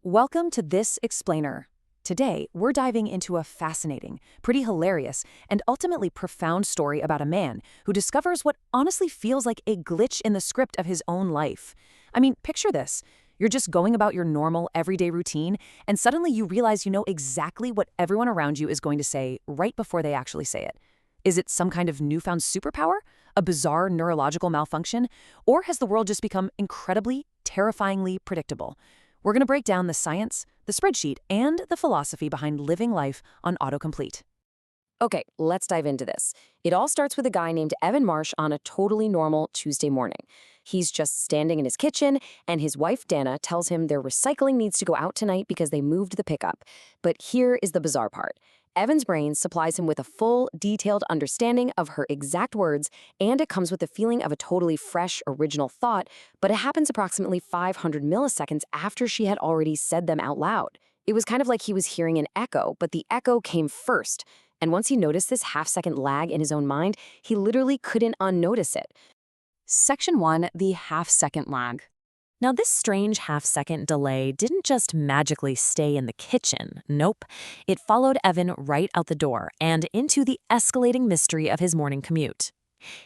Welcome to This Explainer. Today, we're diving into a fascinating, pretty hilarious, and ultimately profound story about a man who discovers what honestly feels like a glitch in the script of his own life. I mean, picture this. You're just going about your normal, everyday routine, and suddenly you realize you know exactly what everyone around you is going to say right before they actually say it. Is it some kind of newfound superpower? A bizarre neurological malfunction? Or has the world just become incredibly, terrifyingly predictable? We're going to break down the science, the spreadsheet, and the philosophy behind living life on autocomplete. Okay, let's dive into this. It all starts with a guy named Evan Marsh on a totally normal Tuesday morning. He's just standing in his kitchen, and his wife, Dana, tells him their recycling needs to go out tonight because they moved the pickup. But here is the bizarre part. Evan's brain supplies him with a full, detailed understanding of her exact words, and it comes with the feeling of a totally fresh, original thought, but it happens approximately 500 milliseconds after she had already said them out loud. It was kind of like he was hearing an echo, but the echo came first. And once he noticed this half-second lag in his own mind, he literally couldn't unnotice it. Section 1, the half-second lag. Now, this strange half-second delay didn't just magically stay in the kitchen. Nope. It followed Evan right out the door and into the escalating mystery of his morning commute.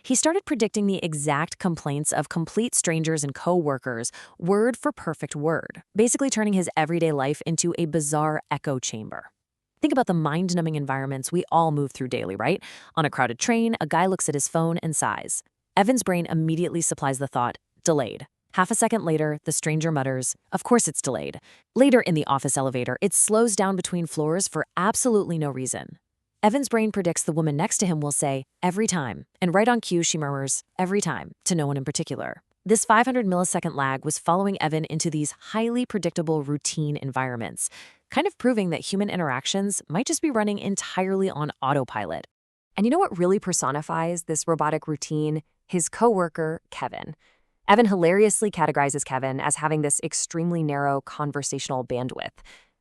He started predicting the exact complaints of complete strangers and co-workers, word for perfect word, basically turning his everyday life into a bizarre echo chamber. Think about the mind-numbing environments we all move through daily, right? On a crowded train, a guy looks at his phone and sighs. Evan's brain immediately supplies the thought, delayed. Half a second later, the stranger mutters, of course it's delayed. Later in the office elevator, it slows down between floors for absolutely no reason. Evan's brain predicts the woman next to him will say, every time, and right on cue she murmurs, every time, to no one in particular. This 500 millisecond lag was following Evan into these highly predictable routine environments, kind of proving that human interactions might just be running entirely on autopilot. And you know what really personifies this robotic routine? His coworker, Kevin. Evan hilariously categorizes Kevin as having this extremely narrow conversational bandwidth.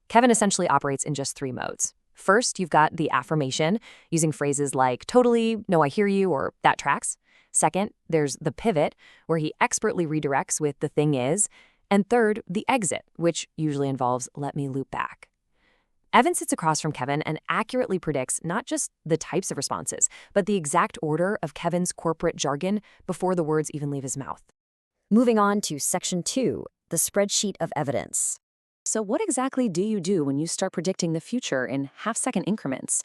Kevin essentially operates in just 3 modes. First, you've got the affirmation, using phrases like totally, no, I hear you, or that tracks. Second, there's the pivot, where he expertly redirects with the thing is. And third, the exit, which usually involves let me loop back. Evan sits across from Kevin and accurately predicts not just the types of responses, but the exact order of Kevin's corporate jargon before the words even leave his mouth. Moving on to Section 2, the spreadsheet of evidence. So what exactly do you do when you start predicting the future in half-second increments?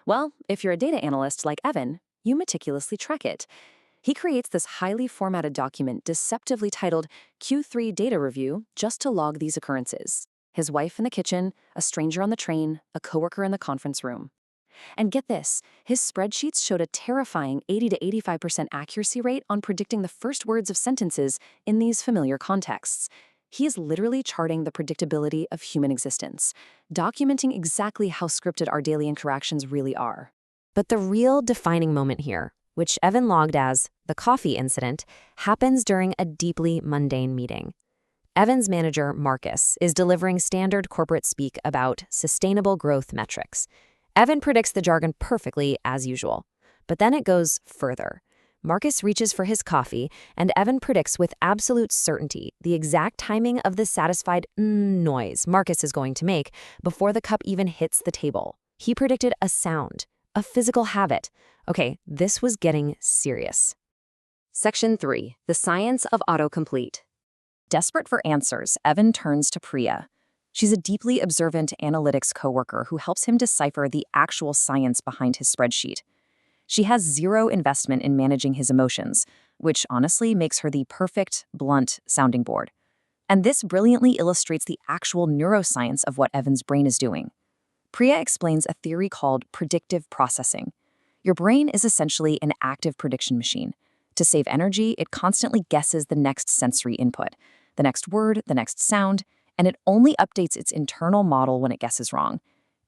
Well, if you're a data analyst like Evan, you meticulously track it. He creates this highly formatted document deceptively titled Q3 Data Review just to log these occurrences. His wife in the kitchen, a stranger on the train, a coworker in the conference room. And get this, his spreadsheets showed a terrifying 80 to 85% accuracy rate on predicting the first words of sentences in these familiar contexts. He is literally charting the predictability of human existence, documenting exactly how scripted our daily interactions really are. But the real defining moment here, which Evan logged as the coffee incident, happens during a deeply mundane meeting. Evan's manager, Marcus, is delivering standard corporate speak about sustainable growth metrics. Evan predicts the jargon perfectly, as usual. But then it goes further. Marcus reaches for his coffee, and Evan predicts with absolute certainty the exact timing of the satisfied noise Marcus is going to make before the cup even hits the table. He predicted a sound, a physical habit. Okay, this was getting serious. Section 3, the science of autocomplete. Desperate for answers, Evan turns to Priya. She's a deeply observant analytics coworker who helps him decipher the actual science behind his spreadsheet. She has zero investment in managing his emotions, which honestly makes her the perfect, blunt sounding board. And this brilliantly illustrates the actual neuroscience of what Evan's brain is doing. Priya explains a theory called predictive processing. Your brain is essentially an active prediction machine. To save energy, it constantly guesses the next sensory input, the next word, the next sound, and it only updates its internal model when it guesses wrong.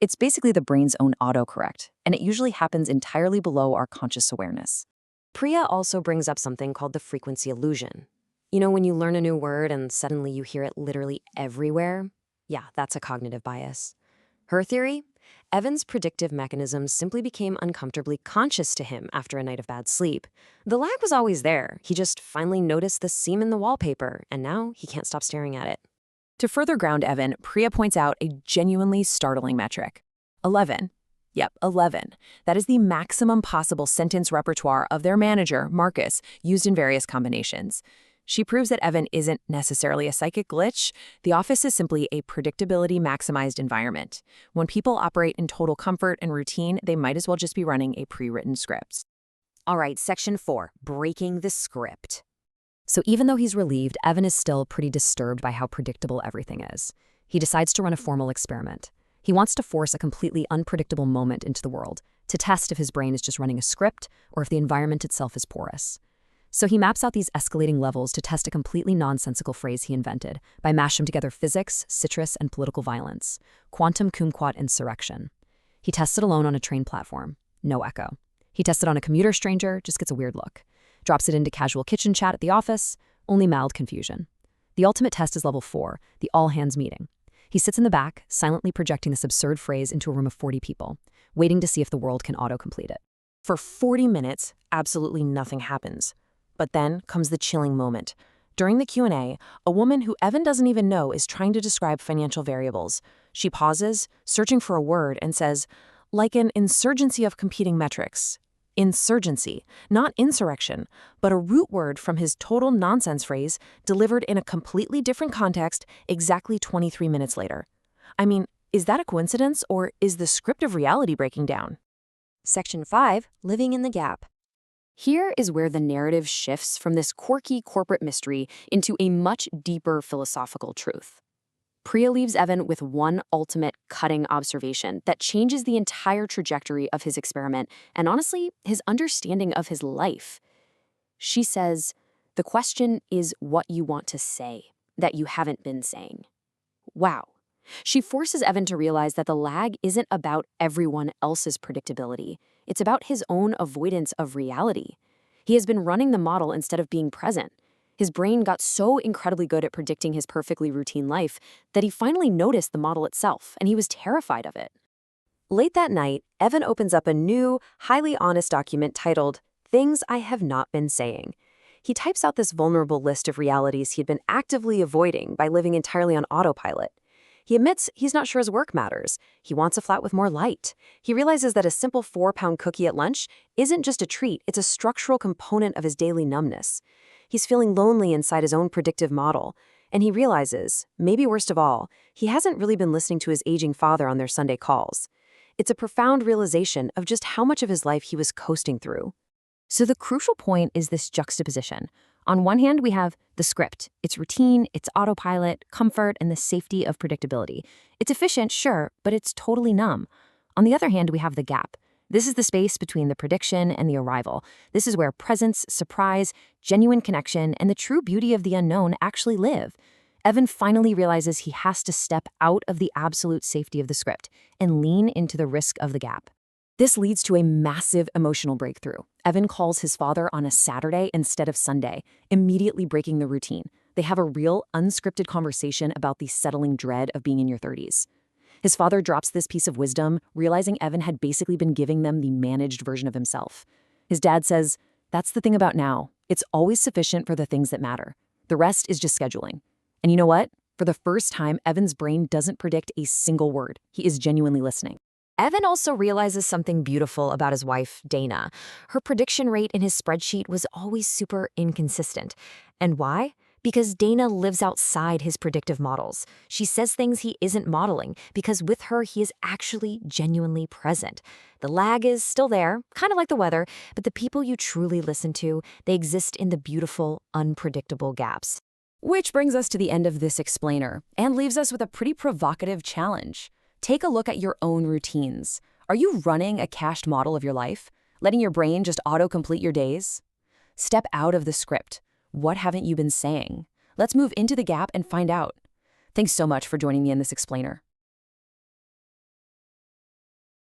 It's basically the brain's own autocorrect, and it usually happens entirely below our conscious awareness. Priya also brings up something called the frequency illusion. You know, when you learn a new word and suddenly you hear it literally everywhere? Yeah, that's a cognitive bias. Her theory? Evan's predictive mechanisms simply became uncomfortably conscious to him after a night of bad sleep. The lag was always there. He just finally noticed the seam in the wallpaper, and now he can't stop staring at it. To further ground Evan, Priya points out a genuinely startling metric. 11. Yep, 11. That is the maximum possible sentence repertoire of their manager, Marcus, used in various combinations. She proves that Evan isn't necessarily a psychic glitch. The office is simply a predictability-maximized environment. When people operate in total comfort and routine, they might as well just be running a pre-written script. All right, section 4, breaking the script. So even though he's relieved, Evan is still pretty disturbed by how predictable everything is. He decides to run a formal experiment. He wants to force a completely unpredictable moment into the world, to test if his brain is just running a script or if the environment itself is porous. So he maps out these escalating levels to test a completely nonsensical phrase he invented by mashing together physics, citrus, and political violence, quantum kumquat insurrection. He tests it alone on a train platform. No echo. He tests it on a commuter stranger, just gets a weird look. Drops it into casual kitchen chat at the office, only mild confusion. The ultimate test is level 4, the all-hands meeting. He sits in the back, silently projecting this absurd phrase into a room of 40 people, waiting to see if the world can autocomplete it. For 40 minutes, absolutely nothing happens. But then comes the chilling moment. During the Q&A, a woman who Evan doesn't even know is trying to describe financial variables. She pauses, searching for a word, and says, like an insurgency of competing metrics. Insurgency, not insurrection, but a root word from his total nonsense phrase delivered in a completely different context exactly 23 minutes later. I mean, is that a coincidence, or is the script of reality breaking down? Section 5, living in the gap. Here is where the narrative shifts from this quirky corporate mystery into a much deeper philosophical truth. Priya leaves Evan with one ultimate cutting observation that changes the entire trajectory of his experiment and, honestly, his understanding of his life. She says, the question is what you want to say that you haven't been saying. Wow. She forces Evan to realize that the lag isn't about everyone else's predictability. It's about his own avoidance of reality. He has been running the model instead of being present. His brain got so incredibly good at predicting his perfectly routine life that he finally noticed the model itself, and he was terrified of it. Late that night, Evan opens up a new, highly honest document titled, Things I Have Not Been Saying. He types out this vulnerable list of realities he'd been actively avoiding by living entirely on autopilot. He admits he's not sure his work matters. He wants a flat with more light. He realizes that a simple 4-pound cookie at lunch isn't just a treat, it's a structural component of his daily numbness. He's feeling lonely inside his own predictive model, and he realizes, maybe worst of all, he hasn't really been listening to his aging father on their Sunday calls. It's a profound realization of just how much of his life he was coasting through. So the crucial point is this juxtaposition. On one hand, we have the script. It's routine, it's autopilot, comfort, and the safety of predictability. It's efficient, sure, but it's totally numb. On the other hand, we have the gap. This is the space between the prediction and the arrival. This is where presence, surprise, genuine connection, and the true beauty of the unknown actually live. Evan finally realizes he has to step out of the absolute safety of the script and lean into the risk of the gap. This leads to a massive emotional breakthrough. Evan calls his father on a Saturday instead of Sunday, immediately breaking the routine. They have a real, unscripted conversation about the settling dread of being in your 30s. His father drops this piece of wisdom, realizing Evan had basically been giving them the managed version of himself. His dad says, that's the thing about now. It's always sufficient for the things that matter. The rest is just scheduling. And you know what? For the first time, Evan's brain doesn't predict a single word. He is genuinely listening. Evan also realizes something beautiful about his wife, Dana. Her prediction rate in his spreadsheet was always super inconsistent. And why? Because Dana lives outside his predictive models. She says things he isn't modeling, because with her, he is actually genuinely present. The lag is still there, kind of like the weather, but the people you truly listen to, they exist in the beautiful, unpredictable gaps. Which brings us to the end of this explainer, and leaves us with a pretty provocative challenge. Take a look at your own routines. Are you running a cached model of your life, letting your brain just auto-complete your days? Step out of the script. What haven't you been saying? Let's move into the gap and find out. Thanks so much for joining me in this explainer.